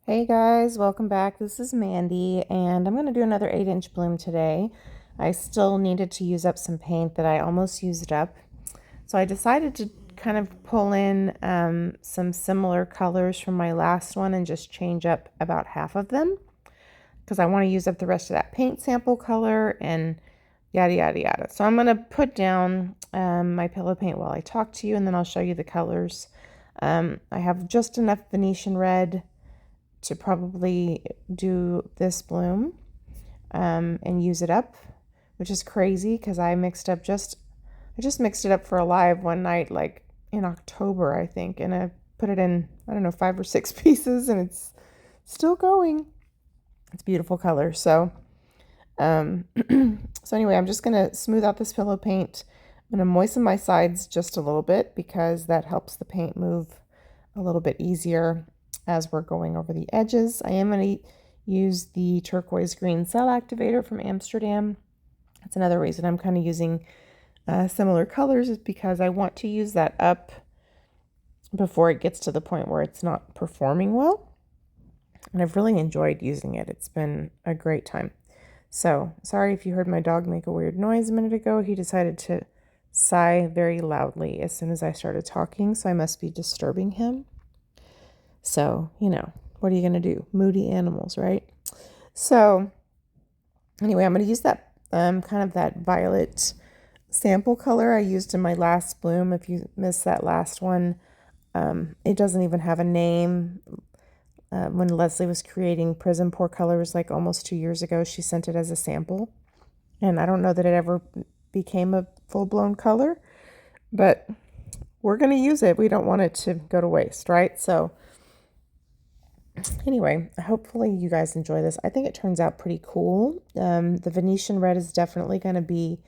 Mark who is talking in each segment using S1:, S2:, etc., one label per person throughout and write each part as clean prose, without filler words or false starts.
S1: Hey guys, welcome back. This is Mandy, and I'm going to do another 8-inch bloom today. I still needed to use up some paint that I almost used up. So I decided to kind of pull in some similar colors from my last one and just change up about half of them because I want to use up the rest of that paint sample color and yada, yada, yada. So I'm going to put down my pillow paint while I talk to you, and then I'll show you the colors. I have just enough Venetian Red to probably do this bloom and use it up, which is crazy because I just mixed it up for a live one night, like in October, I think, and I put it in, I don't know, 5 or 6 pieces, and it's still going. It's a beautiful color. So so anyway, I'm just gonna smooth out this pillow paint. I'm gonna moisten my sides just a little bit because that helps the paint move a little bit easier as we're going over the edges. I am going to use the turquoise green cell activator from Amsterdam. That's another reason I'm kind of using similar colors, is because I want to use that up before it gets to the point where it's not performing well. And I've really enjoyed using it. It's been a great time. So sorry if you heard my dog make a weird noise a minute ago. He decided to sigh very loudly as soon as I started talking, so I must be disturbing him. So, what are you going to do? Moody animals, right? So, anyway, I'm going to use that kind of that violet sample color I used in my last bloom. If you missed that last one, it doesn't even have a name. When Leslie was creating Prism Pour colors like almost 2 years ago, she sent it as a sample. And I don't know that it ever became a full-blown color, but we're going to use it. We don't want it to go to waste, right? So anyway, hopefully you guys enjoy this. I think it turns out pretty cool. The Venetian Red is definitely going to be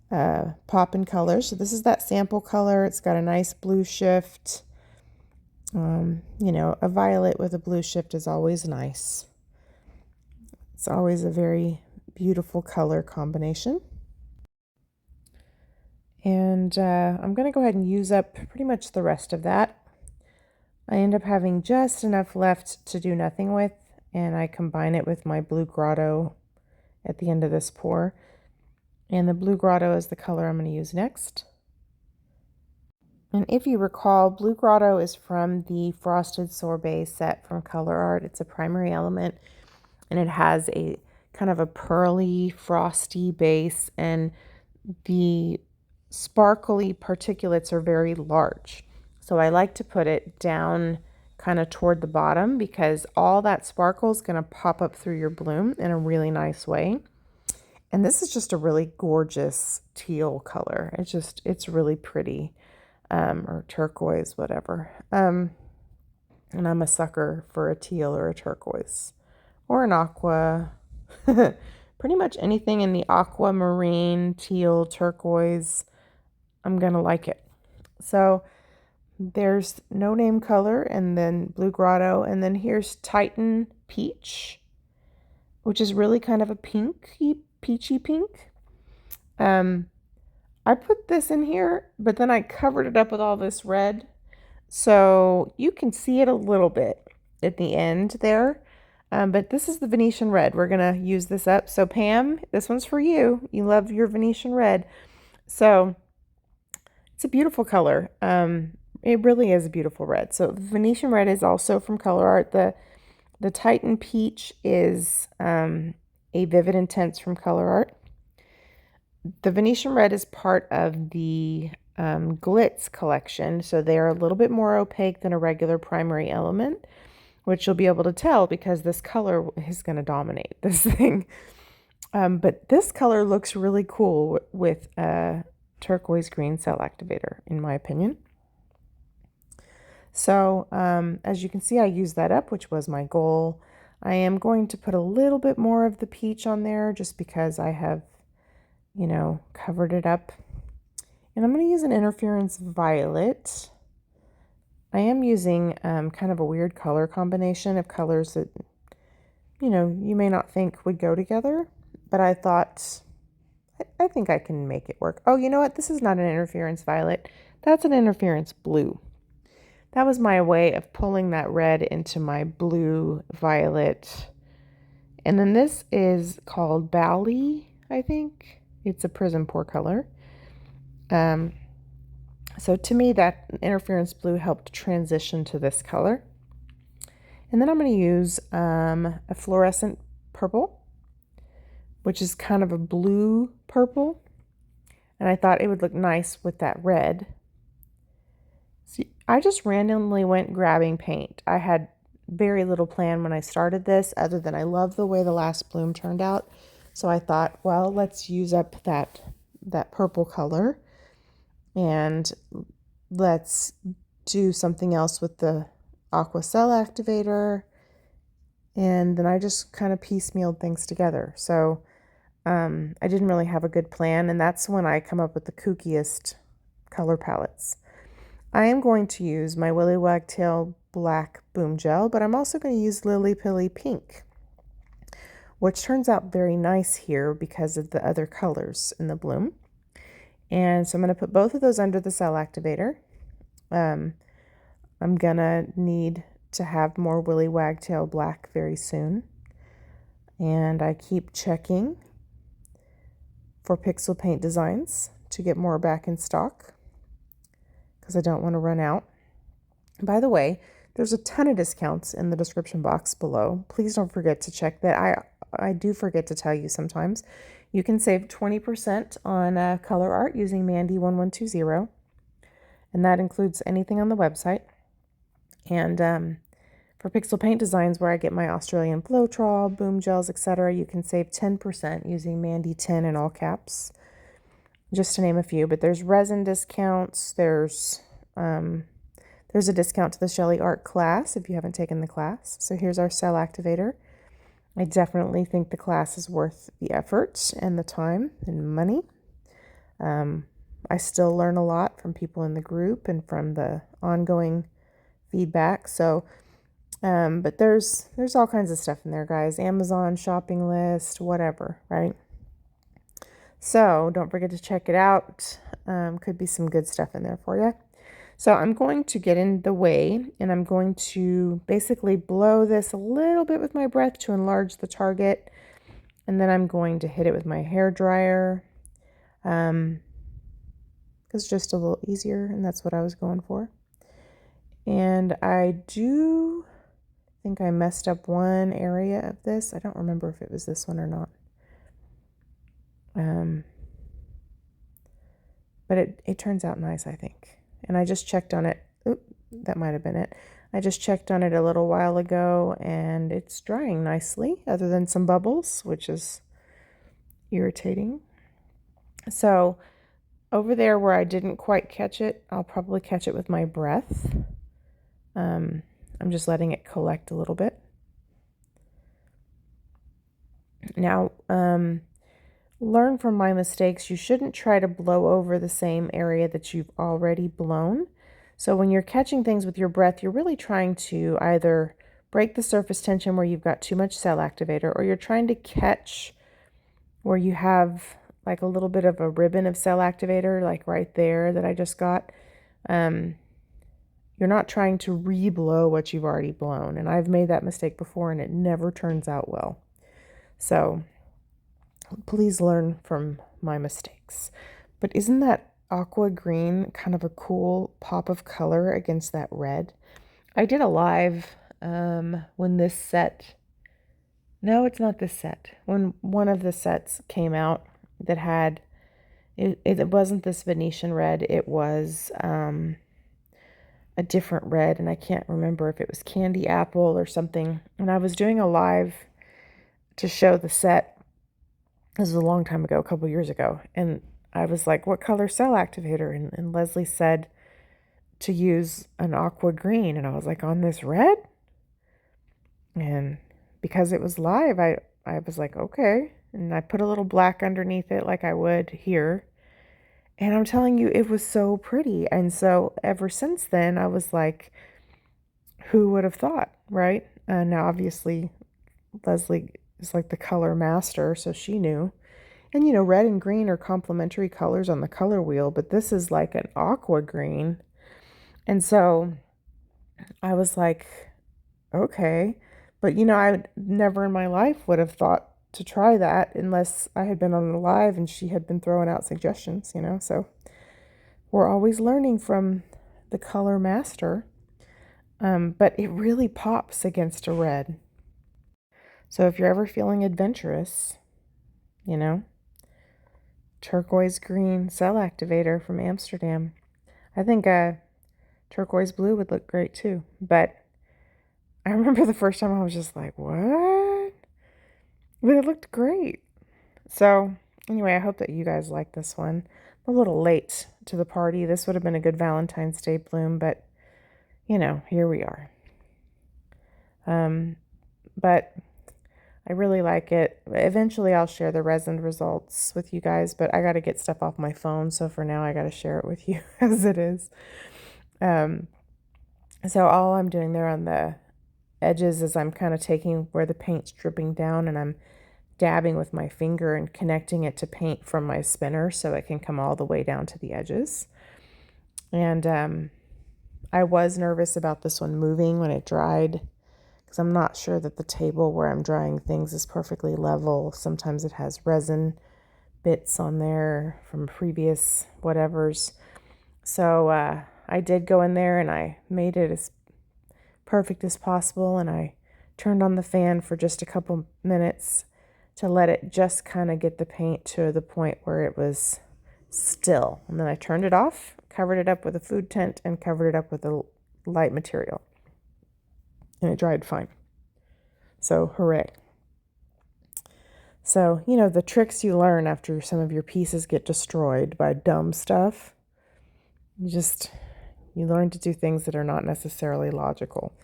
S1: pop in color. So this is that sample color. It's got a nice blue shift. A violet with a blue shift is always nice. It's always a very beautiful color combination. And I'm going to go ahead and use up pretty much the rest of that. I end up having just enough left to do nothing with, and I combine it with my blue Grotto at the end of this pour. And the blue Grotto is the color I'm going to use next. And if you recall, blue Grotto is from the Frosted Sorbet set from Colourarte. It's a primary element, and it has a kind of a pearly, frosty base, and the sparkly particulates are very large. So I like to put it down kind of toward the bottom because all that sparkle is going to pop up through your bloom in a really nice way. And this is just a really gorgeous teal color. It's really pretty, or turquoise, whatever. And I'm a sucker for a teal or a turquoise or an aqua. Pretty much anything in the aquamarine, teal, turquoise, I'm going to like it. So there's No Name color, and then blue Grotto, and then here's Titan Peach, which is really kind of a peachy pink. I put this in here, but then I covered it up with all this red, so you can see it a little bit at the end there. But this is the Venetian Red. We're going to use this up. So Pam, this one's for you. You love your Venetian Red. So it's a beautiful color. It really is a beautiful red. So Venetian Red is also from Colourarte. The Titan Peach is a Vivid Intense from Colourarte. The Venetian Red is part of the Glitz collection, so they're a little bit more opaque than a regular primary element, which you'll be able to tell because this color is going to dominate this thing. But this color looks really cool with a turquoise green cell activator, in my opinion. So as you can see, I used that up, which was my goal. I am going to put a little bit more of the peach on there just because I have, covered it up. And I'm going to use an interference violet. I am using kind of a weird color combination of colors that, you may not think would go together, but I thought, I think I can make it work. Oh, you know what? This is not an interference violet. That's an interference blue. that was my way of pulling that red into my blue, violet. And then this is called Bali, I think. It's a prism pour color. So to me, that interference blue helped transition to this color. And then I'm going to use a fluorescent purple, which is kind of a blue purple. And I thought it would look nice with that red. See, I just randomly went grabbing paint. I had very little plan when I started this, other than I love the way the last bloom turned out. So I thought, well, let's use up that purple color and let's do something else with the Aqua Cell Activator. And then I just kind of piecemealed things together. So I didn't really have a good plan, and that's when I come up with the kookiest color palettes. I am going to use my Willy Wagtail Black Boom Gel, but I'm also going to use Lily Pily Pink, which turns out very nice here because of the other colors in the bloom. And so I'm going to put both of those under the cell activator. I'm going to need to have more Willy Wagtail Black very soon. And I keep checking for Pixel Paint Designs to get more back in stock because I don't want to run out. By the way, there's a ton of discounts in the description box below. Please don't forget to check that. I do forget to tell you sometimes. You can save 20% on Colourarte using Mandy1120, and that includes anything on the website. And for Pixel Paint Designs, where I get my Australian Floetrol, boom gels, etc., you can save 10% using Mandy10 in all caps, just to name a few. But there's resin discounts. There's a discount to the sheleeart class if you haven't taken the class. So here's our cell activator. I definitely think the class is worth the effort and the time and money. I still learn a lot from people in the group and from the ongoing feedback. So, but there's all kinds of stuff in there, guys. Amazon shopping list, whatever, right? So don't forget to check it out. Could be some good stuff in there for you. So I'm going to get in the way, and I'm going to basically blow this a little bit with my breath to enlarge the target. And then I'm going to hit it with my hair dryer. It's just a little easier, and that's what I was going for. And I do think I messed up one area of this. I don't remember if it was this one or not. But it turns out nice, I think. And I just checked on it. Oop, that might have been it. I just checked on it a little while ago, and it's drying nicely, other than some bubbles, which is irritating. So over there where I didn't quite catch it, I'll probably catch it with my breath. I'm just letting it collect a little bit. Now, learn from my mistakes. You shouldn't try to blow over the same area that you've already blown. So when you're catching things with your breath, you're really trying to either break the surface tension where you've got too much cell activator, or you're trying to catch where you have like a little bit of a ribbon of cell activator, like right there that I just got. You're not trying to re-blow what you've already blown. And I've made that mistake before, and it never turns out well. So please learn from my mistakes. But isn't that aqua green kind of a cool pop of color against that red? I did a live when this set, no, it's not this set, when one of the sets came out that had, it wasn't this Venetian red, it was a different red, and I can't remember if it was candy apple or something. And I was doing a live to show the set. This was a long time ago, a couple years ago, and I was like, what color cell activator? And Leslie said to use an aqua green, and I was like, on this red? And because it was live, I was like, okay. And I put a little black underneath it like I would here. And I'm telling you, it was so pretty. And so ever since then, I was like, who would have thought, right? Now, obviously, Leslie is like the color master, so she knew. And, you know, red and green are complementary colors on the color wheel, but this is like an aqua green. And so I was like, okay. But I never in my life would have thought to try that unless I had been on the live and she had been throwing out suggestions. So we're always learning from the color master. But it really pops against a red. So if you're ever feeling adventurous, turquoise green cell activator from Amsterdam. I think turquoise blue would look great too. But I remember the first time I was just like, what? But it looked great. So anyway, I hope that you guys like this one. I'm a little late to the party. This would have been a good Valentine's Day bloom, but here we are. But I really like it. Eventually I'll share the resin results with you guys, but I got to get stuff off my phone. So for now I got to share it with you as it is. So all I'm doing there on the edges is I'm kind of taking where the paint's dripping down and I'm dabbing with my finger and connecting it to paint from my spinner so it can come all the way down to the edges. And I was nervous about this one moving when it dried because I'm not sure that the table where I'm drying things is perfectly level. Sometimes it has resin bits on there from previous whatevers. So I did go in there and I made it as perfect as possible, and I turned on the fan for just a couple minutes to let it just kind of get the paint to the point where it was still. And then I turned it off, covered it up with a food tent, and covered it up with a light material. And it dried fine. So hooray. So, the tricks you learn after some of your pieces get destroyed by dumb stuff, you learn to do things that are not necessarily logical.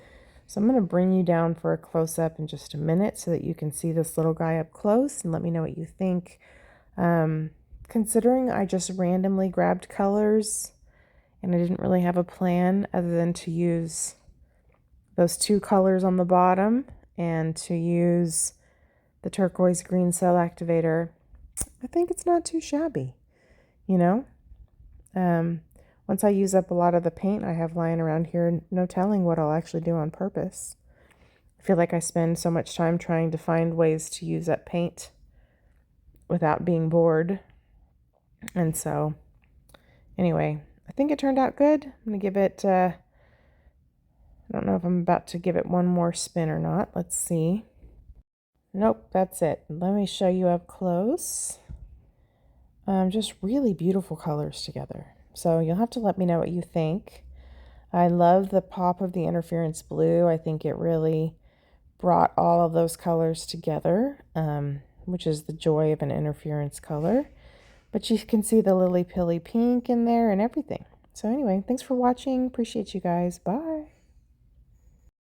S1: So I'm going to bring you down for a close-up in just a minute so that you can see this little guy up close and let me know what you think. Considering I just randomly grabbed colors and I didn't really have a plan other than to use those two colors on the bottom and to use the turquoise green cell activator, I think it's not too shabby, Once I use up a lot of the paint I have lying around here, no telling what I'll actually do on purpose. I feel like I spend so much time trying to find ways to use up paint without being bored. And so, anyway, I think it turned out good. I'm going to give it, I don't know if I'm about to give it one more spin or not. Let's see. Nope, that's it. Let me show you up close. Just really beautiful colors together. So you'll have to let me know what you think. I love the pop of the interference blue. I think it really brought all of those colors together, which is the joy of an interference color. But you can see the Lily Pily pink in there and everything. So anyway, thanks for watching. Appreciate you guys. Bye.